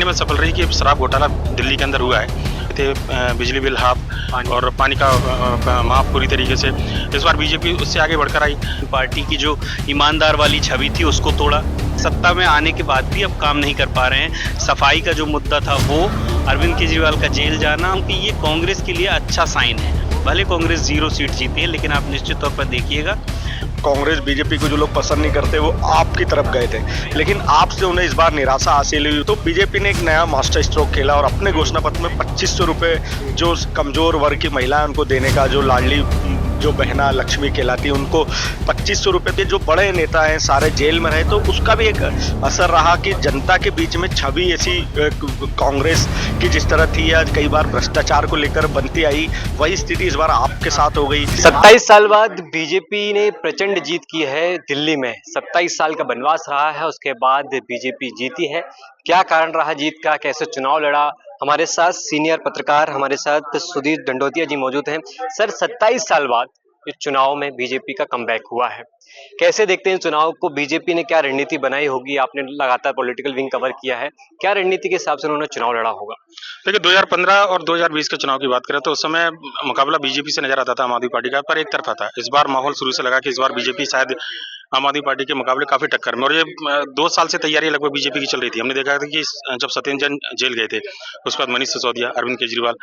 में सफल रही कि शराब घोटाला दिल्ली के अंदर हुआ है। बिजली बिल हाफ और पानी का माफ पूरी तरीके से। इस बार बीजेपी उससे आगे बढ़कर आई। पार्टी की जो ईमानदार वाली छवि थी उसको तोड़ा। सत्ता में आने के बाद भी अब काम नहीं कर पा रहे हैं। सफाई का जो मुद्दा था वो, अरविंद केजरीवाल का जेल जाना, क्योंकि ये कांग्रेस के लिए अच्छा साइन है। भले कांग्रेस 0 सीट जीती है, लेकिन आप निश्चित तौर पर देखिएगा कांग्रेस बीजेपी को जो लोग पसंद नहीं करते वो आपकी तरफ गए थे, लेकिन आपसे उन्हें इस बार निराशा हासिल हुई। तो बीजेपी ने एक नया मास्टर स्ट्रोक खेला और अपने घोषणा पत्र में 2500 रुपये जो कमजोर वर्ग की महिला है उनको देने का, जो लाडली जो बहना लक्ष्मी कहलाती है उनको 2500 रुपये थे। जो बड़े नेता हैं सारे जेल में रहे, तो उसका भी एक असर रहा कि जनता के बीच में छवि ऐसी कांग्रेस की जिस तरह थी आज कई बार भ्रष्टाचार को लेकर बनती आई, वही स्थिति इस बार आपके साथ हो गई। 27 साल बाद बीजेपी ने प्रचंड जीत की है दिल्ली में। 27 साल का बनवास रहा है, उसके बाद बीजेपी जीती है। क्या कारण रहा जीत का, कैसे चुनाव लड़ा? हमारे साथ सीनियर पत्रकार, हमारे साथ सुधीर दंडोतिया जी मौजूद हैं। सर, 27 साल बाद इस चुनाव में बीजेपी का कमबैक हुआ है, कैसे देखते हैं चुनाव को? बीजेपी ने क्या रणनीति बनाई होगी? आपने लगातार पॉलिटिकल विंग कवर किया है, क्या रणनीति के हिसाब से उन्होंने चुनाव लड़ा होगा? देखिए, 2015 और 2020 के चुनाव की बात करें तो उस समय मुकाबला बीजेपी से नजर आता था आम आदमी पार्टी का, पर एक तरफा था। इस बार माहौल शुरू से लगा कि इस बार बीजेपी शायद आम आदमी पार्टी के मुकाबले काफी टक्कर में, और ये 2 साल से तैयारी लगभग बीजेपी की चल रही थी। हमने देखा था कि जब सत्येंद्र जैन जेल गए थे, उसके बाद मनीष सिसोदिया, अरविंद केजरीवाल,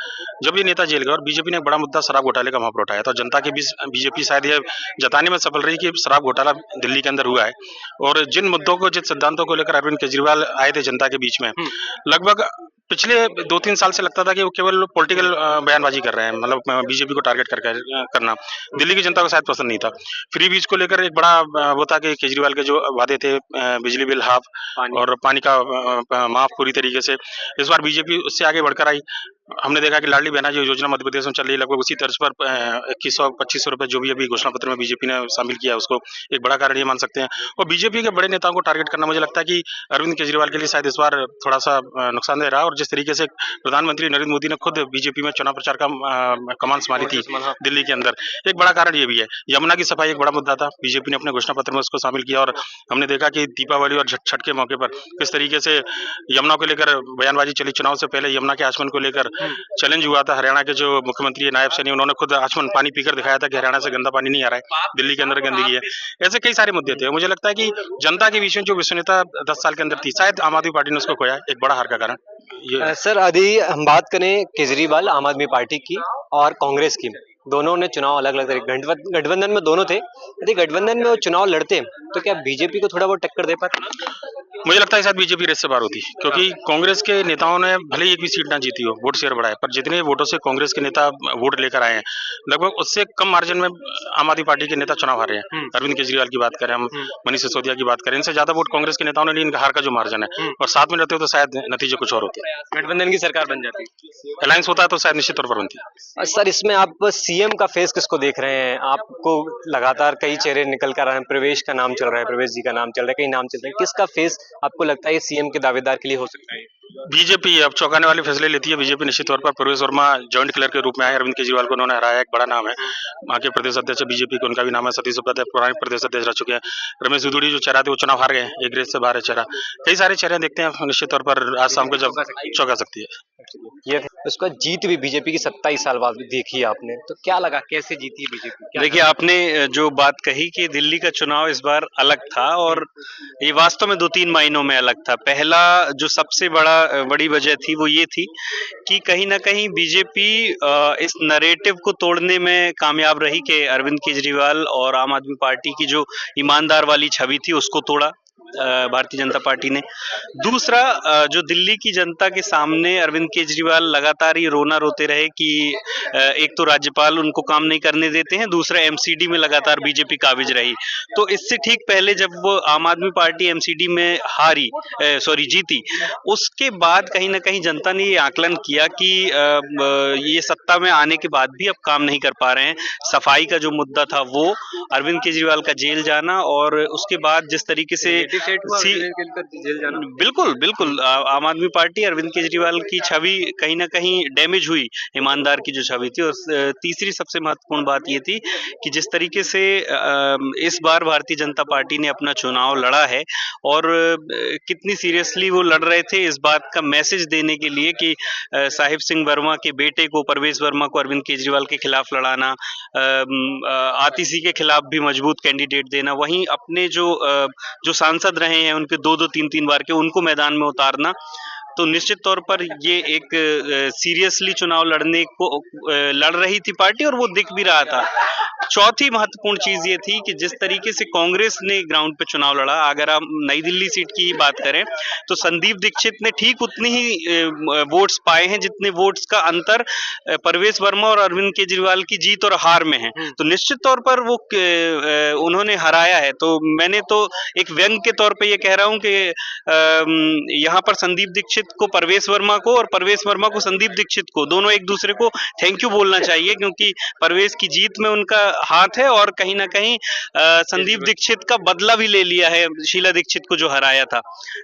जब ये नेता जेल गए और बीजेपी ने एक बड़ा मुद्दा शराब घोटाले का वहां पर उठाया, तो जनता के बीच बीजेपी शायद ये जताने में सफल रही कि शराब घोटाला दिल्ली के अंदर हुआ है। और जिन मुद्दों को, जिन सिद्धांतों को लेकर अरविंद केजरीवाल आए थे जनता के बीच में, लगभग पिछले 2-3 साल से लगता था कि वो केवल पॉलिटिकल बयानबाजी कर रहे हैं, मतलब बीजेपी को टारगेट करना दिल्ली की जनता को शायद पसंद नहीं था। फ्री बीज को लेकर एक बड़ा वो था कि केजरीवाल के जो वादे थे, बिजली बिल हाफ और पानी का माफ पूरी तरीके से। इस बार बीजेपी उससे आगे बढ़कर आई। हमने देखा कि लाडली बहना जो योजना मध्य प्रदेश में चल रही है, लगभग उसी तर्ज पर 2100-2500 रुपए जो भी अभी घोषणा पत्र में बीजेपी ने शामिल किया, उसको एक बड़ा कारण ये मान सकते हैं। और बीजेपी के बड़े नेताओं को टारगेट करना, मुझे लगता है कि अरविंद केजरीवाल के लिए शायद इस बार थोड़ा सा नुकसानदेह रहा। और जिस तरीके से प्रधानमंत्री नरेंद्र मोदी ने खुद बीजेपी में चुनाव प्रचार का कमान संभाली थी दिल्ली के अंदर, एक बड़ा कारण ये भी है। यमुना की सफाई एक बड़ा मुद्दा था, बीजेपी ने अपने घोषणा पत्र में उसको शामिल किया। और हमने देखा कि दीपावली और छठ के मौके पर किस तरीके से यमुना को लेकर बयानबाजी चली। चुनाव से पहले यमुना के आचमन को लेकर चैलेंज हुआ था। हरियाणा के जो मुख्यमंत्री नायब सैनी, उन्होंने खुद आचमन पानी पीकर दिखाया था कि हरियाणा से गंदा पानी नहीं आ रहा है, दिल्ली के अंदर गंदगी है। ऐसे कई सारे मुद्दे थे। मुझे लगता है कि जनता के बीच में जो विश्वसनीयता 10 साल के अंदर थी, शायद आम आदमी पार्टी ने उसको खोया, एक बड़ा हार का कारण ये। सर, यदि हम बात करें केजरीवाल आम आदमी पार्टी की और कांग्रेस की, दोनों ने चुनाव अलग अलग गठबंधन में दोनों थे, यदि गठबंधन में वो चुनाव लड़ते तो क्या बीजेपी को थोड़ा बहुत टक्कर दे पाते? मुझे लगता है शायद बीजेपी रेस से बाहर होती, क्योंकि कांग्रेस के नेताओं ने भले ही एक भी सीट ना जीती हो, वोट शेयर बढ़ाए, पर जितने वोटों से कांग्रेस के नेता वोट लेकर आए हैं, लगभग उससे कम मार्जिन में आम आदमी पार्टी के नेता चुनाव हारे हैं। अरविंद केजरीवाल की बात करें, हम मनीष सिसोदिया की बात करें, इनसे ज्यादा वोट कांग्रेस के नेताओं ने नहीं। इनका हार का जो मार्जिन है, और साथ में रहते हो तो शायद नतीजे कुछ और होते। गठबंधन की सरकार बन जाती, अलायंस होता है तो शायद निश्चित तौर पर बनती है। सर, इसमें आप सीएम का फेस किसको देख रहे हैं? आपको लगातार कई चेहरे निकल कर आए हैं, प्रवेश का नाम चल रहा है, प्रवेश जी का नाम चल रहा है, कई नाम चल रहे हैं, किसका फेस आपको लगता है सीएम के दावेदार के लिए हो सकता है? बीजेपी अब चौंकाने वाले फैसले लेती है। बीजेपी निश्चित तौर पर प्रवेश वर्मा जॉइंट क्लर्क के रूप में आए, अरविंद केजरीवाल को उन्होंने हराया, एक बड़ा नाम है। वहाँ के प्रदेश अध्यक्ष बीजेपी के, उनका भी नाम है सतीश उपाध्याय, पुराने प्रदेश अध्यक्ष रह चुके हैं। रमेश दुधुड़ी जो चेहरा थे वो चुनाव हार गए, एक रेस से बाहर है चेहरा। कई सारे चेहरे देखते हैं, निश्चित तौर पर आज शाम को जब चौंका सकती है। ये उसका जीत भी बीजेपी की 27 साल बाद देखी आपने, तो क्या लगा, कैसे जीती है बीजेपी? देखिए, आपने जो बात कही कि दिल्ली का चुनाव इस बार अलग था, और ये वास्तव में 2-3 मायनों में अलग था। पहला जो सबसे बड़ी वजह थी वो ये थी कि कहीं ना कहीं बीजेपी इस नरेटिव को तोड़ने में कामयाब रही कि अरविंद केजरीवाल और आम आदमी पार्टी की जो ईमानदार वाली छवि थी उसको तोड़ा भारतीय जनता पार्टी ने। दूसरा, जो दिल्ली की जनता के सामने अरविंद केजरीवाल लगातार ये रोना रोते रहे कि एक तो राज्यपाल उनको काम नहीं करने देते हैं, दूसरा एमसीडी में लगातार बीजेपी काबिज रही। तो इससे ठीक पहले जब वो आम आदमी पार्टी एमसीडी में जीती, उसके बाद कहीं ना कहीं जनता ने ये आकलन किया कि ये सत्ता में आने के बाद भी अब काम नहीं कर पा रहे हैं। सफाई का जो मुद्दा था वो, अरविंद केजरीवाल का जेल जाना, और उसके बाद जिस तरीके से बिल्कुल आम आदमी पार्टी, अरविंद केजरीवाल की छवि कहीं ना कहीं डैमेज हुई, ईमानदार की जो छवि हुई थी। और तीसरी सबसे महत्वपूर्ण बात ये थी कि जिस तरीके से इस बार भारतीय जनता पार्टी ने अपना चुनाव लड़ा है और कितनी सीरियसली वो लड़ रहे थे, इस बात का मैसेज देने के लिए कि साहिब सिंह वर्मा के बेटे को, परवेज वर्मा को, अरविंद केजरीवाल के खिलाफ लड़ाना, आतिशी के खिलाफ भी मजबूत कैंडिडेट देना, वहीं अपने जो सांसद रहे हैं उनके 2-2 3-3 बार के, उनको मैदान में उतारना। तो निश्चित तौर पर ये एक सीरियसली चुनाव लड़ रही थी पार्टी, और वो दिख भी रहा था। चौथी महत्वपूर्ण चीज ये थी कि जिस तरीके से कांग्रेस ने ग्राउंड पे चुनाव लड़ा, अगर हम नई दिल्ली सीट की ही बात करें तो संदीप दीक्षित ने ठीक उतनी ही वोट्स पाए हैं जितने वोट्स का अंतर परवेज वर्मा और अरविंद केजरीवाल की जीत और हार में है। तो निश्चित तौर पर वो उन्होंने हराया है। तो मैंने तो एक व्यंग के तौर पे ये कह रहा हूं कि यहाँ पर संदीप दीक्षित को परवेज वर्मा को और परवेज वर्मा को संदीप दीक्षित को, दोनों एक दूसरे को थैंक यू बोलना चाहिए, क्योंकि परवेज की जीत में उनका हाथ है और कहीं ना कहीं संदीप दीक्षित का बदला भी ले लिया है शीला दीक्षित को जो हराया था।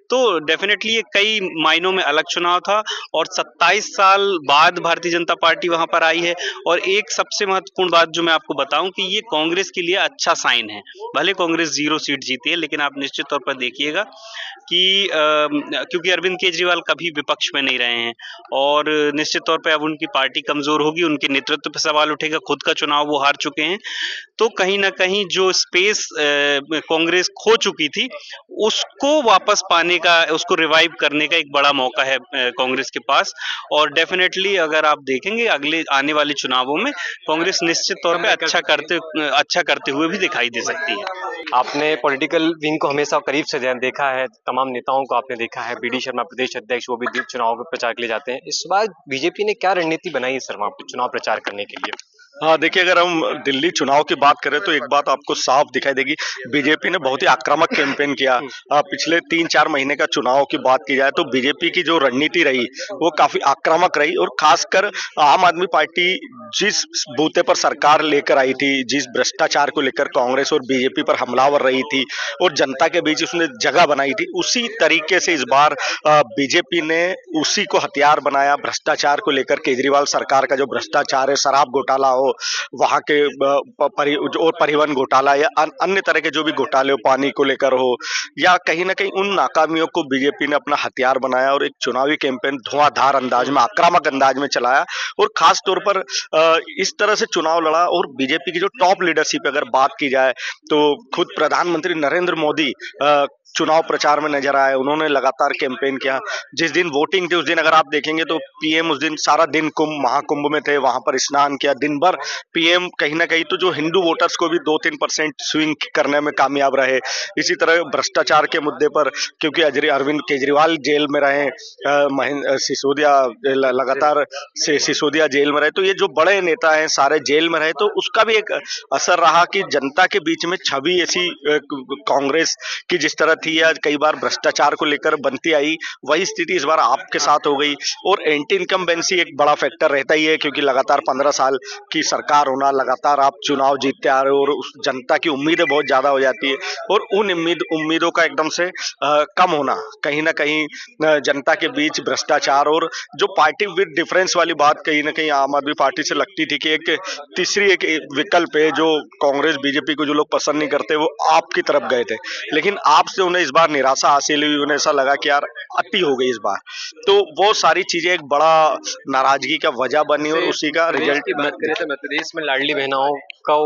तो डेफिनेटली ये कई मायनों में अलग चुनाव था और 27 साल बाद भारतीय जनता पार्टी वहां पर आई है। और एक सबसे महत्वपूर्ण बात जो मैं आपको बताऊं कि ये कांग्रेस के लिए अच्छा साइन है। भले कांग्रेस 0 सीट जीती है, लेकिन आप निश्चित तौर पर देखिएगा कि क्योंकि अरविंद केजरीवाल कभी विपक्ष में नहीं रहे हैं और निश्चित तौर पे अब उनकी पार्टी कमजोर होगी, उनके नेतृत्व पे सवाल उठेगा, खुद का चुनाव वो हार चुके हैं। तो कहीं ना कहीं जो स्पेस कांग्रेस खो चुकी थी उसको वापस पाने का, उसको रिवाइव करने का एक बड़ा मौका है कांग्रेस के पास। और डेफिनेटली अगर आप देखेंगे अगले आने वाले चुनावों में कांग्रेस निश्चित तौर पे अच्छा करते हुए भी दिखाई दे सकती है। आपने पॉलिटिकल विंग को हमेशा करीब से देखा है, तमाम नेताओं को आपने देखा है, बीडी शर्मा प्रदेश अध्यक्ष, वो भी चुनाव में प्रचार के लिए जाते हैं। इस बार बीजेपी ने क्या रणनीति बनाई है सर वहां पे चुनाव प्रचार करने के लिए? हाँ, देखिए, अगर हम दिल्ली चुनाव की बात करें तो एक बात आपको साफ दिखाई देगी, बीजेपी ने बहुत ही आक्रामक कैंपेन किया। पिछले 3-4 महीने का चुनाव की बात की जाए तो बीजेपी की जो रणनीति रही वो काफी आक्रामक रही, और खासकर आम आदमी पार्टी जिस बूते पर सरकार लेकर आई थी, जिस भ्रष्टाचार को लेकर कांग्रेस और बीजेपी पर हमलावर रही थी और जनता के बीच उसने जगह बनाई थी, उसी तरीके से इस बार बीजेपी ने उसी को हथियार बनाया। भ्रष्टाचार को लेकर केजरीवाल सरकार का जो भ्रष्टाचार है, शराब घोटाला हो, वहां के और परिवहन घोटाला या अन्य तरह के जो भी घोटाले हो, पानी को लेकर हो, या कहीं ना कहीं उन नाकामियों को बीजेपी ने अपना हथियार बनाया और एक चुनावी कैंपेन धुआंधार अंदाज में, आक्रामक अंदाज में चलाया। और खास तौर पर इस तरह से चुनाव लड़ा। और बीजेपी की जो टॉप लीडरशिप अगर बात की जाए तो खुद प्रधानमंत्री नरेंद्र मोदी चुनाव प्रचार में नजर आए, उन्होंने लगातार कैंपेन किया। जिस दिन वोटिंग थी उस दिन अगर आप देखेंगे तो पीएम उस दिन सारा दिन महाकुंभ में थे, वहां पर स्नान किया, दिन भर पीएम कहीं ना कहीं तो जो हिंदू वोटर्स को भी 2-3% स्विंग करने में कामयाब रहे। इसी तरह भ्रष्टाचार के मुद्दे पर, क्योंकि अरविंद केजरीवाल जेल में रहे, सिसोदिया लगातार सिसोदिया जेल में रहे, तो ये जो बड़े नेता हैं सारे जेल में रहे, तो उसका भी एक असर रहा कि जनता के बीच में छवि ऐसी कांग्रेस की जिस तरह थी या कई बार भ्रष्टाचार को लेकर बनती आई, वही स्थिति इस बार आपके साथ हो गई। और एंटी इनकम्बेंसी एक बड़ा फैक्टर रहता ही है, क्योंकि लगातार 15 साल की सरकार होना, लगातार आप चुनाव जीतते आ रहे हो और उस जनता की उम्मीदें बहुत ज्यादा हो जाती है, और उन उम्मीदों का एकदम से कम होना, कहीं ना कहीं जनता के बीच भ्रष्टाचार और जो पार्टी विद डिफरेंस वाली बात कहीं ना कहीं आम आदमी पार्टी से लगती थी कि एक तीसरी एक विकल्प है जो कांग्रेस बीजेपी को जो लोग पसंद नहीं करते वो आपकी तरफ गए थे, लेकिन आपसे उन्हें इस बार निराशा हासिल हुई। उन्हें ऐसा लगा कि यार अति हो गई इस बार, तो वो सारी चीजें एक बड़ा नाराजगी का वजह बनी और उसी का रिजल्ट की बात करें तो मध्य प्रदेश में लाडली बहनों को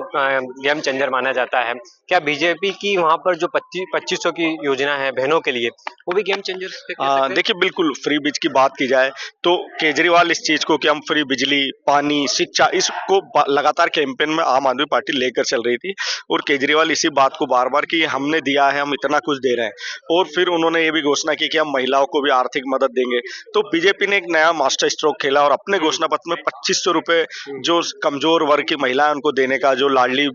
गेम चेंजर माना जाता है। क्या बीजेपी की वहां पर जो 2500 की योजना है बहनों के लिए, वो भी गेम चेंजर? देखिए, बिल्कुल फ्री बिजली की बात की जाए तो केजरीवाल इस चीज को कि हम फ्री बिजली, पानी, शिक्षा, इसको लगातार कैंपेन में आम आदमी पार्टी लेकर चल रही थी, और केजरीवाल इसी बात को बार बार कि हमने दिया है, हम इतना कुछ दे रहे हैं, और फिर उन्होंने ये भी घोषणा की कि हम महिलाओं को भी आर्थिक मदद देंगे। तो बीजेपी ने एक नया मास्टर स्ट्रोक खेला और अपने घोषणा पत्र में 2500 रुपए जो कमजोर वर्ग की महिला है उनको देने का, जो लाडली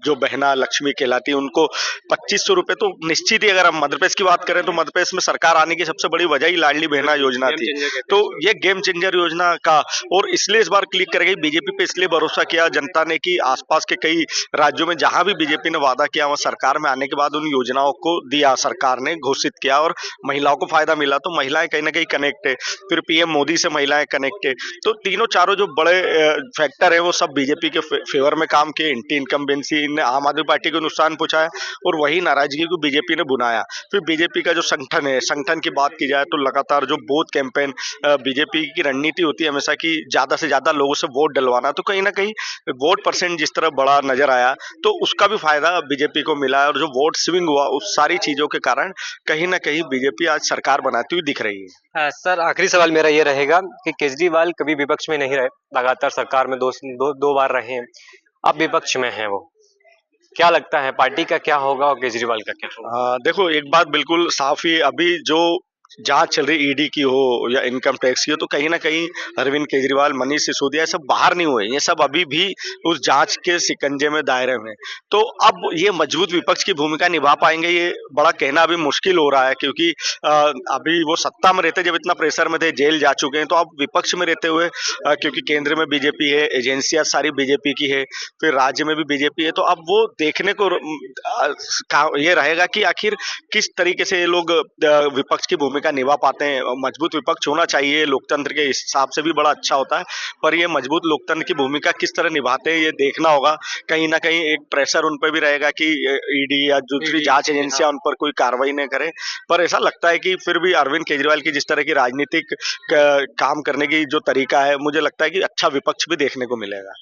जो बहना लक्ष्मी कहलाती है उनको 2500 रुपए, तो निश्चित ही अगर हम मध्य प्रदेश की बात करें तो मध्य प्रदेश में सरकार आने की सबसे बड़ी वजह ही लाडली बहना योजना थी। तो ये गेम चेंजर योजना का, और इसलिए इस बार क्लिक कर गई बीजेपी पे, इसलिए भरोसा किया जनता ने कि आसपास के कई राज्यों में जहां भी बीजेपी ने वादा किया वहां सरकार में आने के बाद उन योजनाओं को दिया सरकार ने घोषित किया और महिलाओं को फायदा मिला, तो महिलाएं कहीं ना कहीं कनेक्ट है। फिर पीएम मोदी से महिलाएं कनेक्ट है। तो तीनों चारों जो बड़े फैक्टर है वो सब बीजेपी के फेवर में काम किए। एंटी इनकम्बेंसी ने आम आदमी पार्टी को नुकसान पहुंचाया और वही नाराजगी को बीजेपी ने बुनाया। फिर बीजेपी का जो संगठन है, संगठन की बात की जाए तो लगातार जो बूथ कैंपेन, बीजेपी की रणनीति होती है हमेशा कि ज्यादा से ज्यादा लोगों से वोट डलवाना, तो कहीं ना कहीं वोट परसेंट जिस तरह बड़ा नजर आया तो उसका भी फायदा बीजेपी को मिला है। और जो वोट स्विंग हुआ उस सारी चीजों के कारण कहीं ना कहीं बीजेपी आज सरकार बनाती हुई दिख रही है। सर, आखिरी सवाल मेरा ये रहेगा कि केजरीवाल कभी विपक्ष में नहीं रहे, लगातार सरकार में दो बार रहे हैं, अब विपक्ष में हैं वो। क्या लगता है पार्टी का क्या होगा और केजरीवाल का क्या होगा? देखो, एक बात बिल्कुल साफ ही, अभी जो जांच चल रही ईडी की हो या इनकम टैक्स की हो, तो कहीं ना कहीं अरविंद केजरीवाल, मनीष सिसोदिया, ये सब बाहर नहीं हुए, ये सब अभी भी उस जांच के शिकंजे में, दायरे में। तो अब ये मजबूत विपक्ष की भूमिका निभा पाएंगे, ये बड़ा कहना अभी मुश्किल हो रहा है, क्योंकि अभी वो सत्ता में रहते जब इतना प्रेशर में थे, जेल जा चुके हैं, तो अब विपक्ष में रहते हुए क्योंकि केंद्र में बीजेपी है, एजेंसियां सारी बीजेपी की है, फिर राज्य में भी बीजेपी है, तो अब वो देखने को ये रहेगा कि आखिर किस तरीके से ये लोग विपक्ष की भूमिका निभा पाते हैं। मजबूत विपक्ष होना चाहिए, लोकतंत्र के हिसाब से भी बड़ा अच्छा होता है, पर ये मजबूत लोकतंत्र की भूमिका किस तरह निभाते हैं ये देखना होगा। कहीं ना कहीं एक प्रेशर उन पर भी रहेगा कि ईडी या दूसरी जांच एजेंसियां उन पर कोई कार्रवाई नहीं करे। पर ऐसा लगता है कि फिर भी अरविंद केजरीवाल की जिस तरह की राजनीतिक काम करने की जो तरीका है, मुझे लगता है कि अच्छा विपक्ष भी देखने को मिलेगा।